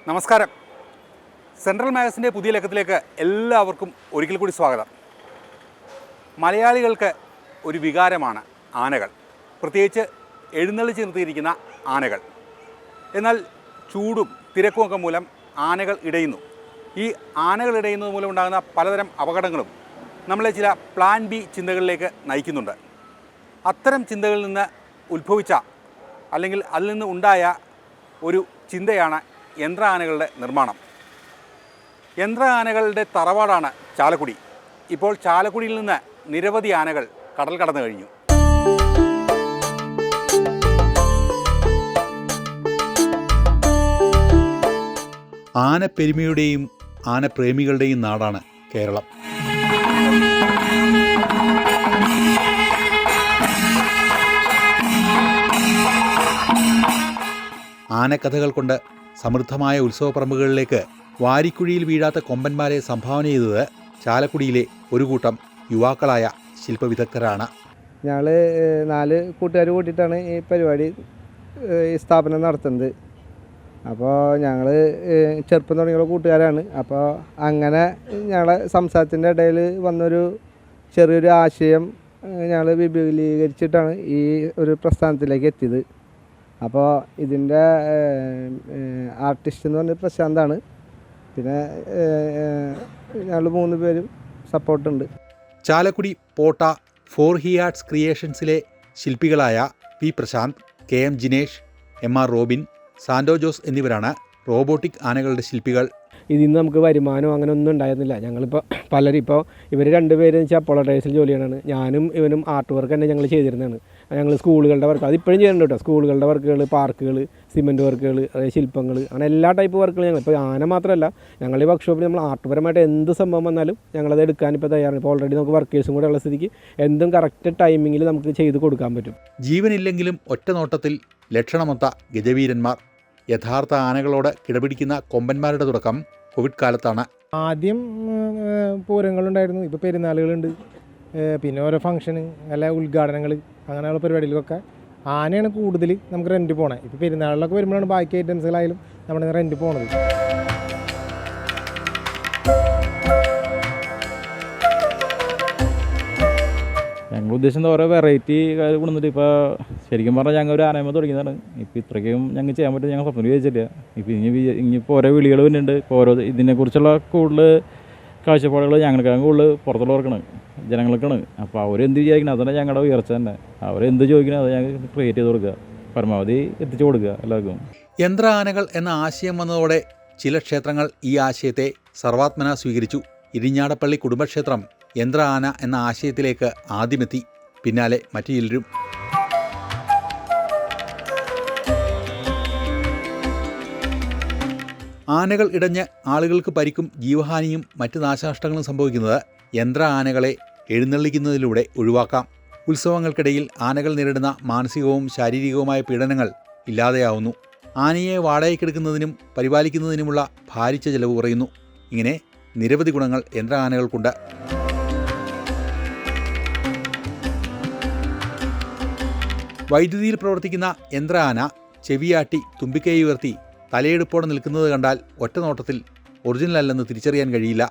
നമസ്കാരം. സെൻട്രൽ മാഗസിൻ്റെ പുതിയ ലക്കത്തിലേക്ക് എല്ലാവർക്കും ഒരിക്കൽ കൂടി സ്വാഗതം. മലയാളികൾക്ക് ഒരു വികാരമാണ് ആനകൾ, പ്രത്യേകിച്ച് എഴുന്നള്ളിച്ച് നിർത്തിയിരിക്കുന്ന ആനകൾ. എന്നാൽ ചൂടും തിരക്കുമൊക്കെ മൂലം ആനകൾ ഇടയുന്നു. ഈ ആനകൾ ഇടയുന്നത് മൂലം ഉണ്ടാകുന്ന പലതരം അപകടങ്ങളും നമ്മളെ ചില പ്ലാൻ ബി ചിന്തകളിലേക്ക് നയിക്കുന്നുണ്ട്. അത്തരം ചിന്തകളിൽ നിന്ന് ഉത്ഭവിച്ച അല്ലെങ്കിൽ അതിൽ നിന്ന് ഉണ്ടായ ഒരു ചിന്തയാണ് യന്ത്ര ആനകളുടെ നിർമ്മാണം. യന്ത്ര ആനകളുടെ തറവാടാണ് ചാലക്കുടി. ഇപ്പോൾ ചാലക്കുടിയിൽ നിന്ന് നിരവധി ആനകൾ കടൽ കടന്നു കഴിഞ്ഞു. ആനപ്പെരുമയുടെയും ആനപ്രേമികളുടെയും നാടാണ് കേരളം. ആനക്കഥകൾ കൊണ്ട് സമൃദ്ധമായ ഉത്സവപ്പറമ്പുകളിലേക്ക് വാരിക്കുഴിയിൽ വീഴാത്ത കൊമ്പന്മാരെ സംഭാവന ചെയ്തത് ചാലക്കുടിയിലെ ഒരു കൂട്ടം യുവാക്കളായ ശില്പവിദഗ്ധരാണ്. ഞങ്ങൾ 4 കൂട്ടുകാർ കൂട്ടിയിട്ടാണ് ഈ പരിപാടി ഈ സ്ഥാപനം നടത്തുന്നത്. അപ്പോൾ ഞങ്ങൾ ചെറുപ്പം തുടങ്ങിയുള്ള കൂട്ടുകാരാണ്. അപ്പോൾ അങ്ങനെ ഞങ്ങളെ സംസാരത്തിൻ്റെ ഇടയിൽ വന്നൊരു ചെറിയൊരു ആശയം ഞങ്ങൾ വിപുലീകരിച്ചിട്ടാണ് ഈ ഒരു പ്രസ്ഥാനത്തിലേക്ക് എത്തിയത്. അപ്പോൾ ഇതിൻ്റെ ആർട്ടിസ്റ്റ് എന്ന് പറഞ്ഞ പ്രശാന്താണ്. പിന്നെ ഞങ്ങൾ 3 പേരും സപ്പോർട്ടുണ്ട്. Chalakudy Potta four he arts ക്രിയേഷൻസിലെ ശില്പികളായ P Prashanth, K M Jinesh, M R Robin, Sando Jose എന്നിവരാണ് റോബോട്ടിക് ആനകളുടെ ശില്പികൾ. ഇതിൽ നിന്ന് നമുക്ക് വരുമാനം അങ്ങനെ ഒന്നും ഉണ്ടായിരുന്നില്ല. ഞങ്ങളിപ്പോൾ പലരും ഇപ്പോൾ ഇവർ 2 പേരെന്ന് വെച്ചാൽ അപ്പോളോ ടൈൽസിൽ ജോലി ചെയ്യണതാണ്. ഞാനും ഇവനും ആർട്ട് വർക്ക് തന്നെ ഞങ്ങൾ ചെയ്തിരുന്നതാണ്. ഞങ്ങൾ സ്കൂളുകളുടെ വർക്ക് അതിപ്പോഴും ചെയ്യുന്നുണ്ട് കേട്ടോ. സ്കൂളുകളുടെ വർക്കുകൾ, പാർക്കുകൾ, സിമെൻറ്റ് വർക്കുകൾ, അതായത് ശില്പങ്ങൾ, അങ്ങനെ എല്ലാ ടൈപ്പ് വർക്കുകൾ ഞങ്ങൾ ഇപ്പോൾ ആന മാത്രമല്ല ഞങ്ങൾ ഈ വർക്ക്ഷോപ്പിൽ നമ്മൾ ആർട്ട്പരമായിട്ട് എന്ത് സംഭവം വന്നാലും ഞങ്ങളത് എടുക്കാനിപ്പോൾ തയ്യാറാണ്. ഇപ്പോൾ ഓൾറെഡി നമുക്ക് വർക്കേഴ്സും കൂടെ ഉള്ള സ്ഥിതിക്ക് എന്തും കറക്റ്റ് ടൈമിങ്ങിൽ നമുക്ക് ചെയ്ത് കൊടുക്കാൻ പറ്റും. ജീവനില്ലെങ്കിലും ഒറ്റ നോട്ടത്തിൽ ലക്ഷണമൊത്ത ഗജവീരന്മാർ, യഥാർത്ഥ ആനകളോട് കിടപിടിക്കുന്ന കൊമ്പന്മാരുടെ തുടക്കം കോവിഡ് കാലത്താണ്. ആദ്യം പൂരങ്ങളുണ്ടായിരുന്നു, ഇപ്പോൾ പെരുന്നാളുകളുണ്ട്, പിന്നെ ഓരോ ഫംഗ്ഷന് അല്ല ഉദ്ഘാടനങ്ങൾ അങ്ങനെയുള്ള പരിപാടികൾക്കൊക്കെ ആനയാണ് കൂടുതൽ നമുക്ക് റെൻറ്റ് പോണേ. ഇപ്പോൾ പെരുന്നാളിലൊക്കെ വരുമ്പോഴാണ് ബാക്കി ഐറ്റംസുകളായാലും നമ്മുടെ റെൻറ്റ് പോണത്. ഞങ്ങൾ ഉദ്ദേശിക്കുന്ന ഓരോ വെറൈറ്റി കാര്യം കൊണ്ടുവന്നിട്ട് ഇപ്പോൾ ശരിക്കും പറഞ്ഞാൽ ഞങ്ങൾ ഒരു ആനയമ്മ തുടങ്ങിയതാണ്. ഇപ്പോൾ ഇത്രയ്ക്കും ഞങ്ങൾ ചെയ്യാൻ പറ്റും ഞങ്ങൾ സ്വപ്നം വിചാരിച്ചില്ല. ഇപ്പോൾ ഇനിയിപ്പോൾ ഓരോ വിളികൾ വരുന്നുണ്ട്. ഇപ്പോൾ ഓരോ ഇതിനെക്കുറിച്ചുള്ള കൂടുതൽ കാഴ്ചപ്പാടുകൾ ഞങ്ങൾക്കാണ് കൂടുതൽ പുറത്തുള്ളവർക്കാണ്, ജനങ്ങൾക്കാണ്. അപ്പോൾ അവരെന്ത് വിചാരിക്കണം അതാണ് ഞങ്ങളുടെ ഉയർച്ച തന്നെ. അവരെന്ത് ചോദിക്കണം അത് ഞങ്ങൾ ക്രിയേറ്റ് ചെയ്ത് കൊടുക്കുക, പരമാവധി എത്തിച്ചു കൊടുക്കുക എല്ലാവർക്കും. യന്ത്ര ആനകൾ എന്ന ആശയം വന്നതോടെ ചില ക്ഷേത്രങ്ങൾ ഈ ആശയത്തെ സർവാത്മന സ്വീകരിച്ചു. ഇരിഞ്ഞാടപ്പള്ളി കുടുംബക്ഷേത്രം യന്ത്ര ആന എന്ന ആശയത്തിലേക്ക് ആദ്യമെത്തി, പിന്നാലെ മറ്റു ചിലരും. ആനകൾ ഇടഞ്ഞ് ആളുകൾക്ക് പരിക്കും ജീവഹാനിയും മറ്റ് നാശനഷ്ടങ്ങളും സംഭവിക്കുന്നത് യന്ത്ര ആനകളെ എഴുന്നള്ളിക്കുന്നതിലൂടെ ഒഴിവാക്കാം. ഉത്സവങ്ങൾക്കിടയിൽ ആനകൾ നേരിടുന്ന മാനസികവും ശാരീരികവുമായ പീഡനങ്ങൾ ഇല്ലാതെയാവുന്നു. ആനയെ വാടകയ്ക്കെടുക്കുന്നതിനും പരിപാലിക്കുന്നതിനുമുള്ള ഭാരിച്ച ചെലവ് കുറയുന്നു. ഇങ്ങനെ നിരവധി ഗുണങ്ങൾ യന്ത്ര ആനകൾക്കുണ്ട്. വൈദ്യുതിയിൽ പ്രവർത്തിക്കുന്ന യന്ത്ര ആന ചെവിയാട്ടി തുമ്പിക്കൈ ഉയർത്തി തലയെടുപ്പോടെ നിൽക്കുന്നത് കണ്ടാൽ ഒറ്റ നോട്ടത്തിൽ ഒറിജിനൽ അല്ലെന്ന് തിരിച്ചറിയാൻ കഴിയില്ല.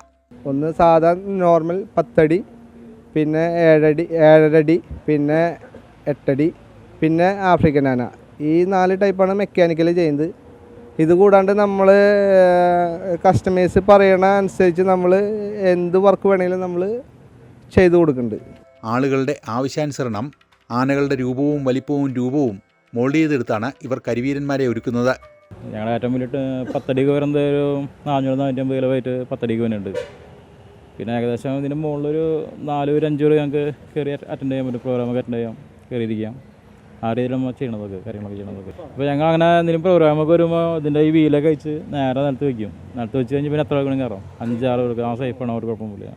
ഒന്ന് സാധാ നോർമൽ 10 അടി, പിന്നെ 7 അടി, പിന്നെ 8 അടി, പിന്നെ ആഫ്രിക്കൻ ആന. ഈ 4 ടൈപ്പാണ് മെക്കാനിക്കൽ ചെയ്യുന്നത്. ഇതുകൂടാണ്ട് നമ്മൾ കസ്റ്റമേഴ്സ് പറയണ അനുസരിച്ച് നമ്മൾ എന്ത് വർക്ക് വേണമെങ്കിലും നമ്മൾ ചെയ്തു കൊടുക്കുന്നുണ്ട്. ആളുകളുടെ ആവശ്യാനുസരണം ആനകളുടെ രൂപവും വലിപ്പവും മോൾഡ് ചെയ്തെടുത്താണ് ഇവർ കരിവീരന്മാരെ ഒരുക്കുന്നത്. ഞങ്ങളുടെ ഏറ്റവും വലിയ 10 അടിക്ക് വരുന്നത് ഒരു 400-450 കിലോ ആയിട്ട് 10 അടിക്ക് വരുന്നുണ്ട്. പിന്നെ ഏകദേശം ഇതിന് മുകളിലൊരു 4-5 വരെ ഞങ്ങൾക്ക് കയറി അറ്റൻഡ് ചെയ്യാൻ പറ്റും. പ്രോഗ്രാമൊക്കെ അറ്റൻഡ് ചെയ്യാം, കയറിയിരിക്കാം. ആ രീതിയിൽ നമ്മൾ ചെയ്യണതൊക്കെ കാര്യങ്ങളൊക്കെ ചെയ്യണതൊക്കെ. അപ്പോൾ ഞങ്ങൾ അങ്ങനെ എന്തെങ്കിലും പ്രോഗ്രാമൊക്കെ വരുമ്പോൾ ഇതിൻ്റെ ഈ വീലൊക്കെ വെച്ച് നേരെ നിലത്ത് വയ്ക്കും. നിലത്ത് വെച്ച് കഴിഞ്ഞ് പിന്നെ എത്ര വേണമെങ്കിലും കയറാം. 5-6 പേർക്ക് ആ സേഫാണ്, അവർ കുഴപ്പമില്ല.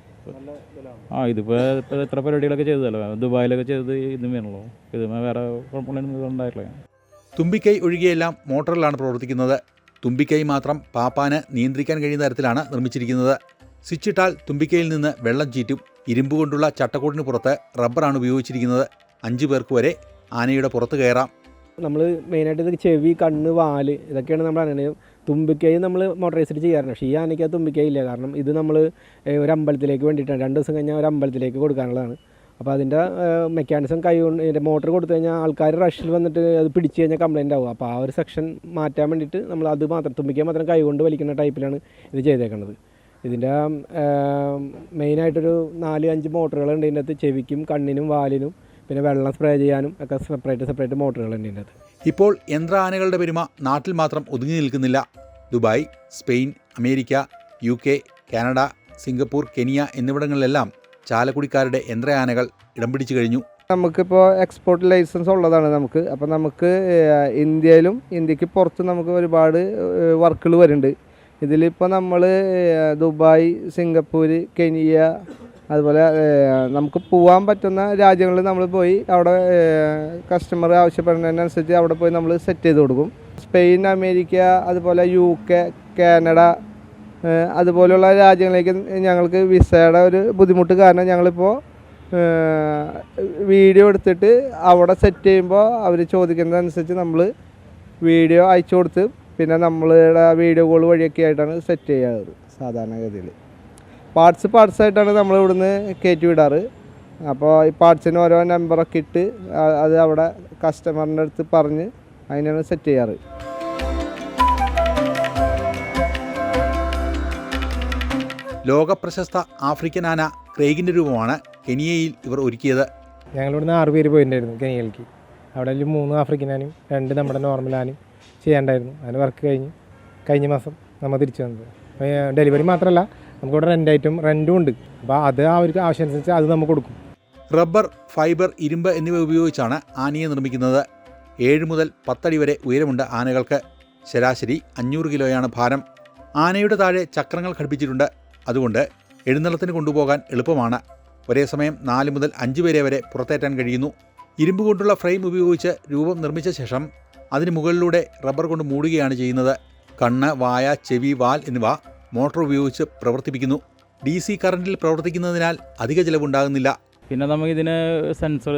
ഇതിപ്പോൾ എത്ര പരിപാടികളൊക്കെ ചെയ്തതല്ലോ, ദുബായിലൊക്കെ ചെയ്തത് ഇതും വേണമല്ലോ. ഇതുമേ വേറെ കുഴപ്പമുള്ളതൊന്നും ഉണ്ടായിട്ടില്ല. തുമ്പിക്കൈ ഒഴികെയെല്ലാം മോട്ടറിലാണ് പ്രവർത്തിക്കുന്നത്. തുമ്പിക്കൈ മാത്രം പാപ്പാന് നിയന്ത്രിക്കാൻ കഴിയുന്ന തരത്തിലാണ് നിർമ്മിച്ചിരിക്കുന്നത്. സ്വിച്ചിട്ടാൽ തുമ്പിക്കൈയിൽ നിന്ന് വെള്ളം ചീറ്റും. ഇരുമ്പ് കൊണ്ടുള്ള ചട്ടക്കൂടിന് പുറത്ത് റബ്ബറാണ് ഉപയോഗിച്ചിരിക്കുന്നത്. 5 പേർക്ക് വരെ ആനയുടെ പുറത്ത് കയറാം. നമ്മൾ മെയിനായിട്ട് ഇത് ചെവി, കണ്ണ്, വാല് ഇതൊക്കെയാണ് നമ്മൾ അറിയണത്. തുമ്പിക്കൈ നമ്മൾ മോട്ടറൈസ്ഡ് ചെയ്യാറുണ്ട്. പക്ഷേ ഈ ആനയ്ക്ക് അത് തുമ്പിക്കൈ ഇല്ല. കാരണം ഇത് നമ്മൾ ഒരു അമ്പലത്തിലേക്ക് വേണ്ടിയിട്ടാണ്, 2 ദിവസം കഴിഞ്ഞാൽ ഒരു അമ്പലത്തിലേക്ക് കൊടുക്കാനുള്ളതാണ്. അപ്പോൾ അതിൻ്റെ മെക്കാനിസം കൈ കൊണ്ട് ഇതിൻ്റെ മോട്ടർ കൊടുത്തു കഴിഞ്ഞാൽ ആൾക്കാർ റഷിൽ വന്നിട്ട് അത് പിടിച്ച് കഴിഞ്ഞാൽ കംപ്ലയിൻ്റ് ആവും. അപ്പോൾ ആ ഒരു സെക്ഷൻ മാറ്റാൻ വേണ്ടിയിട്ട് നമ്മൾ അത് മാത്രം തുമ്പിക്കൈ മാത്രം കൈ കൊണ്ട് വലിക്കുന്ന ടൈപ്പിലാണ് ഇത് ചെയ്തേക്കുന്നത്. ഇതിൻ്റെ മെയിനായിട്ടൊരു 4-5 മോട്ടറുകളുണ്ട് ഇതിൻ്റെ അകത്ത്. ചെവിക്കും കണ്ണിനും വാലിനും പിന്നെ വെള്ളം സ്പ്രേ ചെയ്യാനും ഒക്കെ സെപ്പറേറ്റ് മോട്ടറുകളുണ്ട് ഇതിൻ്റെ അകത്ത്. ഇപ്പോൾ യന്ത്ര ആനകളുടെ പെരുമ നാട്ടിൽ മാത്രം ഒതുങ്ങി നിൽക്കുന്നില്ല. Dubai, Spain, America, UK, Canada, Singapore, Kenya എന്നിവിടങ്ങളിലെല്ലാം ചാലക്കുടിക്കാരുടെ യന്ത്ര ആനകൾ ഇടം പിടിച്ചു കഴിഞ്ഞു. നമുക്കിപ്പോൾ എക്സ്പോർട്ട് ലൈസൻസ് ഉള്ളതാണ് നമുക്ക്. അപ്പോൾ നമുക്ക് ഇന്ത്യക്ക് പുറത്ത് നമുക്ക് ഒരുപാട് വർക്കുകൾ വരുന്നുണ്ട്. ഇതിലിപ്പോൾ നമ്മൾ ദുബായ്, സിംഗപ്പൂർ, കെനിയ, അതുപോലെ നമുക്ക് പോകാൻ പറ്റുന്ന രാജ്യങ്ങളിൽ നമ്മൾ പോയി അവിടെ കസ്റ്റമർ ആവശ്യപ്പെടുന്നതിനനുസരിച്ച് അവിടെ പോയി നമ്മൾ സെറ്റ് ചെയ്ത് കൊടുക്കും. സ്പെയിൻ, അമേരിക്ക, അതുപോലെ UK, കാനഡ അതുപോലെയുള്ള രാജ്യങ്ങളിലേക്ക് ഞങ്ങൾക്ക് വിസയുടെ ഒരു ബുദ്ധിമുട്ട് കാരണം ഞങ്ങളിപ്പോൾ വീഡിയോ എടുത്തിട്ട് അവിടെ സെറ്റ് ചെയ്യുമ്പോൾ അവർ ചോദിക്കുന്നതനുസരിച്ച് നമ്മൾ വീഡിയോ അയച്ചു കൊടുത്ത് പിന്നെ നമ്മളുടെ വീഡിയോ കോൾ വഴിയൊക്കെ ആയിട്ടാണ് സെറ്റ് ചെയ്യാറ്. സാധാരണഗതിയിൽ പാർട്സായിട്ടാണ് നമ്മൾ ഇവിടുന്ന് കയറ്റി വിടാറ്. അപ്പോൾ ഈ പാർട്സിന് ഓരോ നമ്പറൊക്കെ ഇട്ട് അത് അവിടെ കസ്റ്റമറിൻ്റെ അടുത്ത് പറഞ്ഞ് അതിനാണ് സെറ്റ് ചെയ്യാറ്. ലോകപ്രശസ്ത ആഫ്രിക്കൻ ആന ക്രേഗിൻ്റെ രൂപമാണ് കെനിയയിൽ ഇവർ ഒരുക്കിയത്. ഞങ്ങളിവിടുന്ന് 6 പേര് പോയിട്ടുണ്ടായിരുന്നു കെനിയയിലേക്ക്. അവിടെ 3 ആഫ്രിക്കൻ ആനയും 2 നമ്മുടെ നോർമൽ ആനയും ചെയ്യാണ്ടായിരുന്നു. അതിന് വർക്ക് കഴിഞ്ഞ മാസം നമ്മൾ തിരിച്ചു വന്നത്. ഡെലിവറി മാത്രമല്ല നമുക്കിവിടെ റെൻറ്റും ഉണ്ട്. അപ്പോൾ അത് അവർക്ക് ആവശ്യമനുസരിച്ച് അത് നമുക്ക് കൊടുക്കും. റബ്ബർ, ഫൈബർ, ഇരുമ്പ് എന്നിവ ഉപയോഗിച്ചാണ് ആനയെ നിർമ്മിക്കുന്നത്. 7 മുതൽ 10 അടി വരെ ഉയരമുണ്ട് ആനകൾക്ക്. ശരാശരി 500 കിലോയാണ് ഭാരം. ആനയുടെ താഴെ ചക്രങ്ങൾ ഘടിപ്പിച്ചിട്ടുണ്ട്. അതുകൊണ്ട് എഴുന്നള്ളത്തിന് കൊണ്ടുപോകാൻ എളുപ്പമാണ്. ഒരേ സമയം 4 മുതൽ 5 പേരെ വരെ പുറത്തേറ്റാൻ കഴിയുന്നു. ഇരുമ്പ് കൊണ്ടുള്ള ഫ്രെയിം ഉപയോഗിച്ച് രൂപം നിർമ്മിച്ച ശേഷം അതിന് മുകളിലൂടെ റബ്ബർ കൊണ്ട് മൂടുകയാണ് ചെയ്യുന്നത്. കണ്ണ്, വായ, ചെവി, വാൽ എന്നിവ മോട്ടോർ ഉപയോഗിച്ച് പ്രവർത്തിപ്പിക്കുന്നു. DC കറണ്ടിൽ പ്രവർത്തിക്കുന്നതിനാൽ അധിക ചിലവുണ്ടാകുന്നില്ല. പിന്നെ നമുക്ക് ഇതിന് സെൻസർ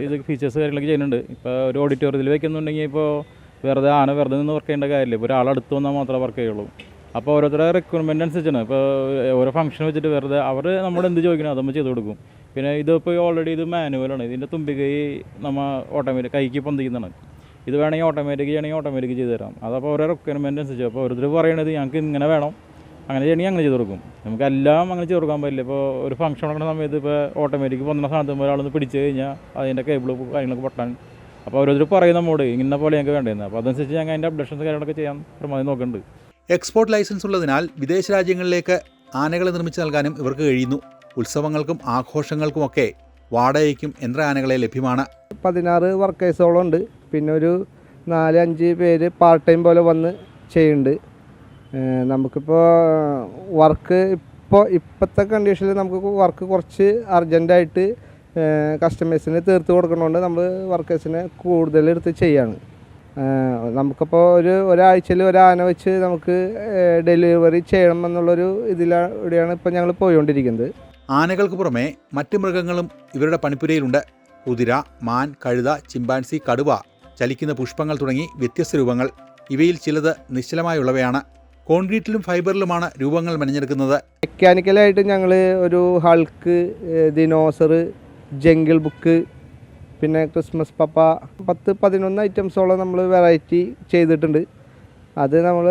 ഇത് ഫീച്ചേഴ്സ് കാര്യങ്ങളൊക്കെ ചെയ്യുന്നുണ്ട്. ഇപ്പോൾ ഒരു ഓഡിറ്റോറിയത്തിൽ വെക്കുന്നുണ്ടെങ്കിൽ ഇപ്പോൾ വെറുതെ നിന്ന് വർക്ക് ചെയ്യേണ്ട കാര്യമില്ല. ഇപ്പോൾ ഒരാളടുത്ത് വന്നാൽ മാത്രമേ വർക്ക് ചെയ്യുള്ളൂ. അപ്പോൾ ഓരോരുത്തരുടെ റിക്വയർമെൻറ്റ് അനുസരിച്ചാണ്. ഇപ്പോൾ ഓരോ ഫംഗ്ഷൻ വെച്ചിട്ട് വെറുതെ അവർ നമ്മൾ എന്ത് ചോദിക്കണം അത് നമ്മൾ ചെയ്ത് കൊടുക്കും. പിന്നെ ഇതിപ്പോൾ ഓൾറെഡി ഇത് മാനുവലാണ്. ഇതിൻ്റെ തുമ്പിക്കൈ നമ്മൾ ഓട്ടോമാറ്റിക് കൈക്ക് പൊന്തിക്കുന്നതാണ്. ഇത് വേണമെങ്കിൽ ഓട്ടോമാറ്റിക് ചെയ്ത് തരാം. അതപ്പോൾ ഓരോ റിക്വയർമെൻറ്റ് അനുസരിച്ച് അപ്പോൾ ഓരോരുത്തർ പറയണത് ഞങ്ങൾക്ക് ഇങ്ങനെ വേണം, അങ്ങനെ ചെയ്യണമെങ്കിൽ അങ്ങനെ ചെയ്ത് കൊടുക്കും. നമുക്കെല്ലാം അങ്ങനെ ചെയ്ത് കൊടുക്കാൻ പറ്റില്ല. ഇപ്പോൾ ഒരു ഫംഗ്ഷൻ നടക്കുന്ന സമയത്ത് ഇപ്പോൾ ഓട്ടോമാറ്റിക് പൊന്നുന്ന സ്ഥാനത്ത് ഒരാളൊന്ന് പിടിച്ച് കഴിഞ്ഞാൽ അതിൻ്റെ കേബിൾ കാര്യങ്ങളൊക്കെ പൊട്ടാൻ. അപ്പോൾ ഓരോരുത്തർ പറയും നമ്മോട് ഇന്ന പോലെ ഞങ്ങൾക്ക് വേണ്ടതെന്ന്. അപ്പോൾ അതനുസരിച്ച് ഞങ്ങൾ അതിൻ്റെ അപ്ഡേഷൻസ് കാര്യങ്ങളൊക്കെ ചെയ്യാൻ പരമാവധി നോക്കുന്നുണ്ട്. എക്സ്പോർട്ട് ലൈസൻസ് ഉള്ളതിനാൽ വിദേശ രാജ്യങ്ങളിലേക്ക് ആനകളെ നിർമ്മിച്ച് നൽകാനും ഇവർക്ക് കഴിയുന്നു. ഉത്സവങ്ങൾക്കും ആഘോഷങ്ങൾക്കുമൊക്കെ വാടകയ്ക്കും യന്ത്ര ആനകളെ ലഭ്യമാണ്. 16 വർക്കേഴ്സോളം ഉണ്ട്. പിന്നെ ഒരു 4-5 പേര് പാർട്ട് ടൈം പോലെ വന്ന് ചെയ്യുന്നുണ്ട്. നമുക്കിപ്പോൾ വർക്ക് ഇപ്പോഴത്തെ കണ്ടീഷനിൽ നമുക്ക് വർക്ക് കുറച്ച് അർജൻറ്റായിട്ട് കസ്റ്റമേഴ്സിന് തീർത്ത് കൊടുക്കുന്നതുകൊണ്ട് നമ്മൾ വർക്കേഴ്സിനെ കൂടുതലെടുത്ത് ചെയ്യാണ്. നമുക്കിപ്പോൾ ഒരാഴ്ചയിൽ ഒരാന വെച്ച് നമുക്ക് ഡെലിവറി ചെയ്യണം എന്നുള്ളൊരു ഇതിലൂടെയാണ് ഇപ്പോൾ ഞങ്ങൾ പോയിക്കൊണ്ടിരിക്കുന്നത്. ആനകൾക്ക് പുറമെ മറ്റ് മൃഗങ്ങളും ഇവരുടെ പണിപ്പുരയിലുണ്ട്. കുതിര, മാൻ, കഴുത, ചിമ്പാൻസി, കടുവ, ചലിക്കുന്ന പുഷ്പങ്ങൾ തുടങ്ങി വ്യത്യസ്ത രൂപങ്ങൾ. ഇവയിൽ ചിലത് നിശ്ചലമായുള്ളവയാണ്. കോൺക്രീറ്റിലും ഫൈബറിലുമാണ് രൂപങ്ങൾ മെനഞ്ഞെടുക്കുന്നത്. മെക്കാനിക്കലായിട്ട് ഞങ്ങൾ ഒരു ഹൾക്ക്, ദിനോസർ, ജംഗിൾ ബുക്ക്, പിന്നെ ക്രിസ്മസ് പപ്പ 10-11 ഐറ്റംസോളം നമ്മൾ വെറൈറ്റി ചെയ്തിട്ടുണ്ട്. അത് നമ്മൾ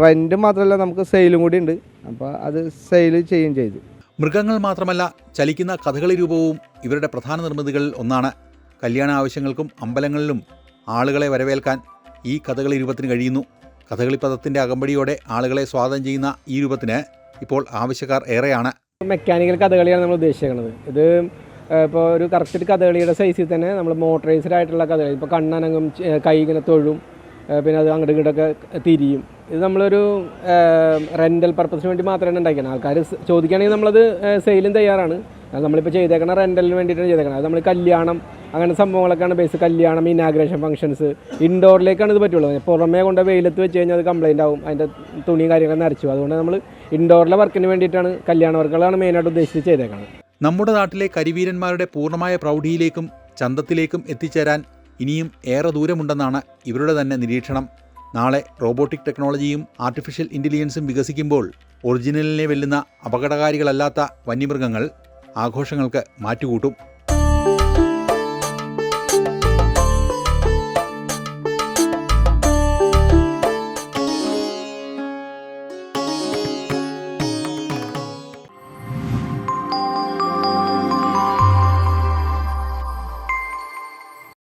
റെൻറ്റ് മാത്രമല്ല നമുക്ക് സെയിലും കൂടി ഉണ്ട്. അപ്പോൾ അത് സെയിൽ ചെയ്തു. മൃഗങ്ങൾ മാത്രമല്ല, ചലിക്കുന്ന കഥകളി രൂപവും ഇവരുടെ പ്രധാന നിർമ്മിതികളിൽ ഒന്നാണ്. കല്യാണ ആവശ്യങ്ങൾക്കും അമ്പലങ്ങളിലും ആളുകളെ വരവേൽക്കാൻ ഈ കഥകളി രൂപത്തിന് കഴിയുന്നു. കഥകളി പദത്തിൻ്റെ അകമ്പടിയോടെ ആളുകളെ സ്വാഗതം ചെയ്യുന്ന ഈ രൂപത്തിന് ഇപ്പോൾ ആവശ്യക്കാർ ഏറെയാണ്. മെക്കാനിക്കൽ കഥകളിയാണ് നമ്മൾ ഉദ്ദേശിക്കുന്നത്. ഇത് ഇപ്പോൾ ഒരു കറക്റ്റ് കഥകളിയുടെ സൈസിൽ തന്നെ നമ്മൾ മോട്ടറൈസ്ഡ് ആയിട്ടുള്ള കഥകളി, ഇപ്പോൾ കണ്ണനങ്ങും കൈ ഇങ്ങനെ തൊഴും, പിന്നെ അത് അങ്ങോട്ട് ഇങ്ങോട്ടൊക്കെ തിരിയും. ഇത് നമ്മളൊരു റെൻ്റൽ പർപ്പസിന് വേണ്ടി മാത്രമാണ് ഉണ്ടാക്കിയത്. ആൾക്കാർ ചോദിക്കുകയാണെങ്കിൽ നമ്മളത് സെയിലും തയ്യാറാണ്. നമ്മളിപ്പോൾ ചെയ്തേക്കണ റെൻ്റലിന് വേണ്ടിയിട്ടാണ് ചെയ്തേക്കണം. അത് നമ്മൾ കല്യാണം അങ്ങനെ സംഭവങ്ങളൊക്കെയാണ് ബേസ്. കല്യാണം, ഇനാഗ്രേഷൻ ഫംഗ്ഷൻസ്, ഇൻഡോറിലേക്കാണ് ഇത് പറ്റുള്ളൂ. പുറമേ കൊണ്ട് വെയിലത്ത് വെച്ച് കഴിഞ്ഞാൽ അത് കംപ്ലൈൻ്റ് ആവും, അതിൻ്റെ തുണിയും കാര്യങ്ങളൊക്കെ നരച്ചു. അതുകൊണ്ട് നമ്മൾ ഇൻഡോറിലെ വർക്കിന് വേണ്ടിയിട്ടാണ്, കല്യാണ വർക്കുകളാണ് മെയിനായിട്ട് ഉദ്ദേശിച്ച് ചെയ്തേക്കുന്നത്. നമ്മുടെ നാട്ടിലെ കരിവീരന്മാരുടെ പൂർണ്ണമായ പ്രൗഢിയിലേക്കും ചന്തത്തിലേക്കും എത്തിച്ചേരാൻ ഇനിയും ഏറെ ദൂരമുണ്ടെന്നാണ് ഇവരുടെ തന്നെ നിരീക്ഷണം. നാളെ റോബോട്ടിക് ടെക്നോളജിയും ആർട്ടിഫിഷ്യൽ ഇൻ്റലിജൻസും വികസിക്കുമ്പോൾ ഒറിജിനലിനെ വെല്ലുന്ന അപകടകാരികളല്ലാത്ത വന്യമൃഗങ്ങൾ ആഘോഷങ്ങൾക്ക് മാറ്റുകൂട്ടും.